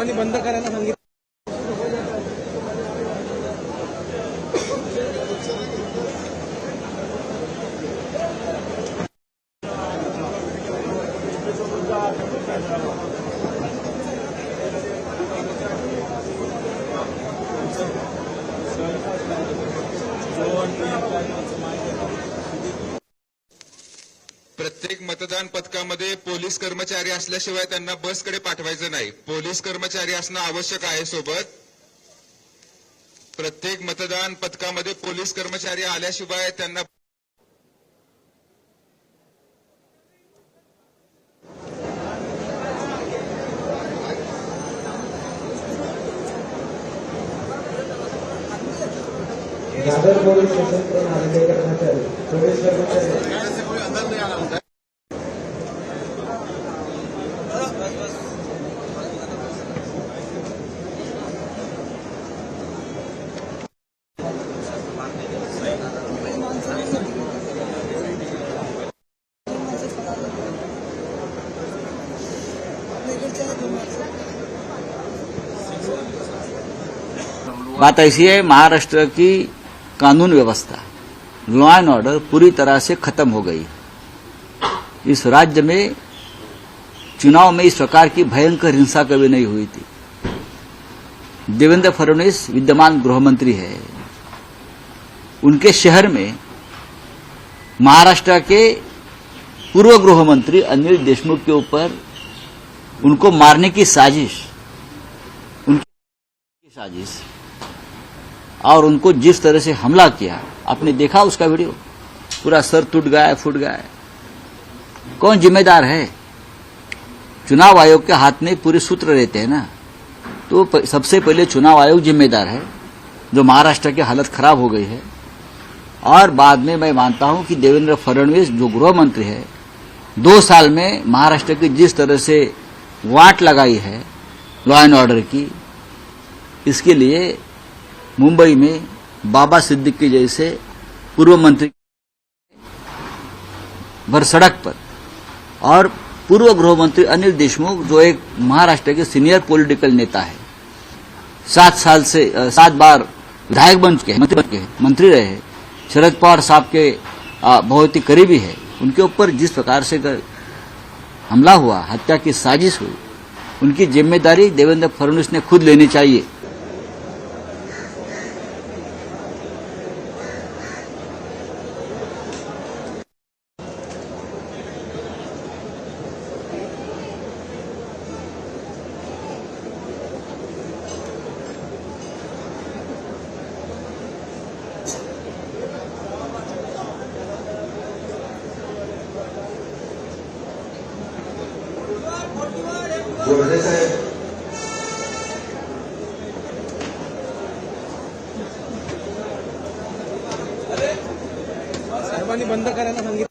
साहेबांनी बंद करायला सांगितलं. प्रत्येक मतदान पथकामध्ये पोलीस कर्मचारी असल्याशिवाय त्यांना बसकडे पाठवायचं नाही. पोलीस कर्मचारी असणं आवश्यक आहे सोबत. प्रत्येक मतदान पथकामध्ये पोलीस कर्मचारी आल्याशिवाय त्यांना दादर पोलीस स्टेशन पर आने कर्मचारी पोलीस कर्मचारी अंदर नहीं आना होता है. बात ऐसी है, महाराष्ट्र की कानून व्यवस्था, लॉ एंड ऑर्डर पूरी तरह से खत्म हो गई. इस राज्य में चुनाव में इस प्रकार की भयंकर हिंसा कभी नहीं हुई थी. देवेंद्र फडणवीस विद्यमान गृहमंत्री है. उनके शहर में महाराष्ट्र के पूर्व गृहमंत्री अनिल देशमुख के ऊपर उनको मारने की साजिश, और उनको जिस तरह से हमला किया, आपने देखा उसका वीडियो, पूरा सर टूट गया है, फूट गया है. कौन जिम्मेदार है? चुनाव आयोग के हाथ में पूरे सूत्र रहते हैं ना, तो सबसे पहले चुनाव आयोग जिम्मेदार है, जो महाराष्ट्र की हालत खराब हो गई है. और बाद में मैं मानता हूं कि देवेंद्र फडणवीस जो गृह मंत्री है, 2 साल में महाराष्ट्र की जिस तरह से वाट लगाई है लॉ एंड ऑर्डर की, इसके लिए मुंबई में बाबा सिद्दीकी जैसे पूर्व मंत्री भर सड़क पर, और पूर्व गृह मंत्री अनिल देशमुख जो एक महाराष्ट्र के सीनियर पॉलिटिकल नेता है, 7 बार विधायक बन चुके हैं, मंत्री रहे हैं, शरद पवार साहब के बहुत ही करीबी है, उनके ऊपर जिस प्रकार से हमला हुआ, हत्या की साजिश हुई, उनकी जिम्मेदारी देवेंद्र फडणवीस ने खुद लेनी चाहिए. बोर्डे साहेब साहेबांनी बंद करायला सांगितलं.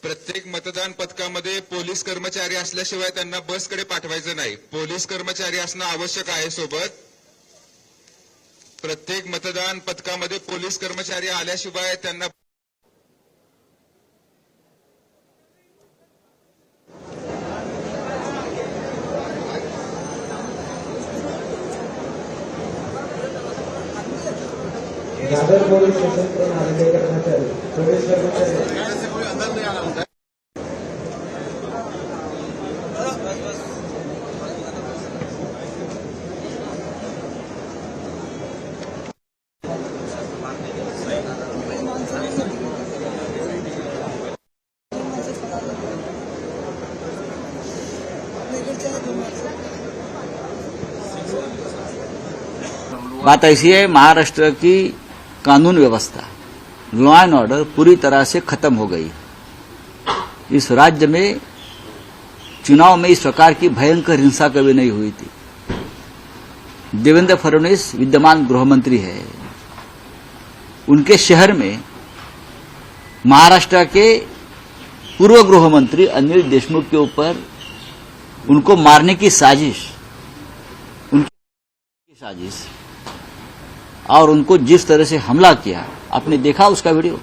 प्रत्येक मतदान पथकामध्ये पोलीस कर्मचारी असल्याशिवाय त्यांना बसकडे पाठवायचं नाही. पोलीस कर्मचारी असणं आवश्यक आहे सोबत. प्रत्येक मतदान पथकामध्ये पोलीस कर्मचारी आल्याशिवाय त्यांना दादर पोलीस स्टेशन पर आने कर्मचारी पोलीस कर्मचारी अंदर नहीं आना होता है. बात ऐसी है, महाराष्ट्र की कानून व्यवस्था, लॉ एंड ऑर्डर पूरी तरह से खत्म हो गई. इस राज्य में चुनाव में इस प्रकार की भयंकर हिंसा कभी नहीं हुई थी. देवेंद्र फडणवीस विद्यमान गृहमंत्री है. उनके शहर में महाराष्ट्र के पूर्व गृह मंत्री अनिल देशमुख के ऊपर उनको मारने की साजिश, और उनको जिस तरह से हमला किया, आपने देखा उसका वीडियो,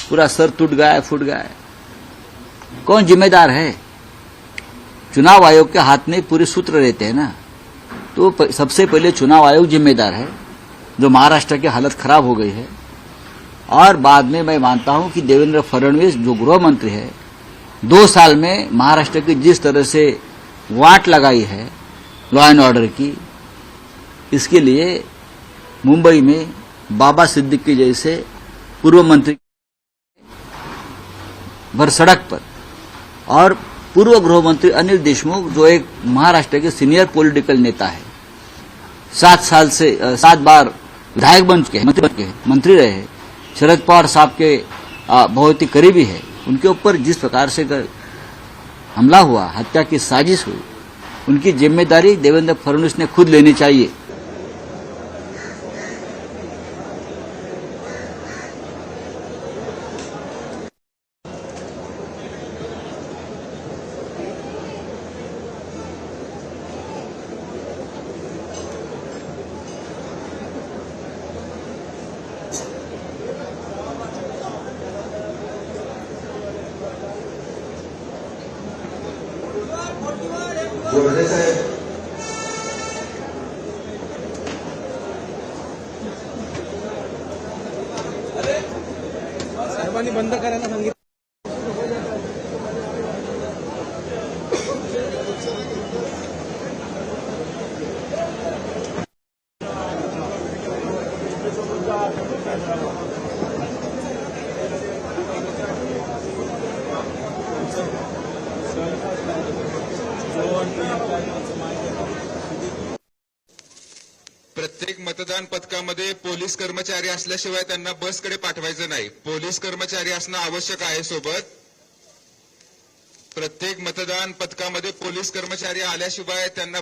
पूरा सर टूट गया, फूट गया है। कौन जिम्मेदार है? चुनाव आयोग के हाथ में पूरे सूत्र रहते हैं ना, तो सबसे पहले चुनाव आयोग जिम्मेदार है, जो महाराष्ट्र की हालत खराब हो गई है। और बाद में मैं मानता हूं कि देवेंद्र फडणवीस जो गृह मंत्री है, 2 साल में महाराष्ट्र की जिस तरह से वाट लगाई है लॉ एंड ऑर्डर की, इसके लिए मुंबई में बाबा सिद्दीकी जैसे पूर्व मंत्री भर सड़क पर, और पूर्व गृह मंत्री अनिल देशमुख जो एक महाराष्ट्र के सीनियर पॉलिटिकल नेता है, 7 बार विधायक बन चुके हैं, मंत्री रहे, शरद पवार साहब के बहुत ही करीबी है, उनके ऊपर जिस प्रकार से हमला हुआ, हत्या की साजिश हुई, उनकी जिम्मेदारी देवेंद्र फडणवीस ने खुद लेनी चाहिए। बोर्डे साहेब, साहेबांनी बंद करायला सांगितलं. प्रत्येक मतदान पथकामध्ये पोलीस कर्मचारी असल्याशिवाय त्यांना बसकडे पाठवायचं नाही. पोलीस कर्मचारी असणं आवश्यक आहे सोबत. प्रत्येक मतदान पथकामध्ये पोलीस कर्मचारी आल्याशिवाय त्यांना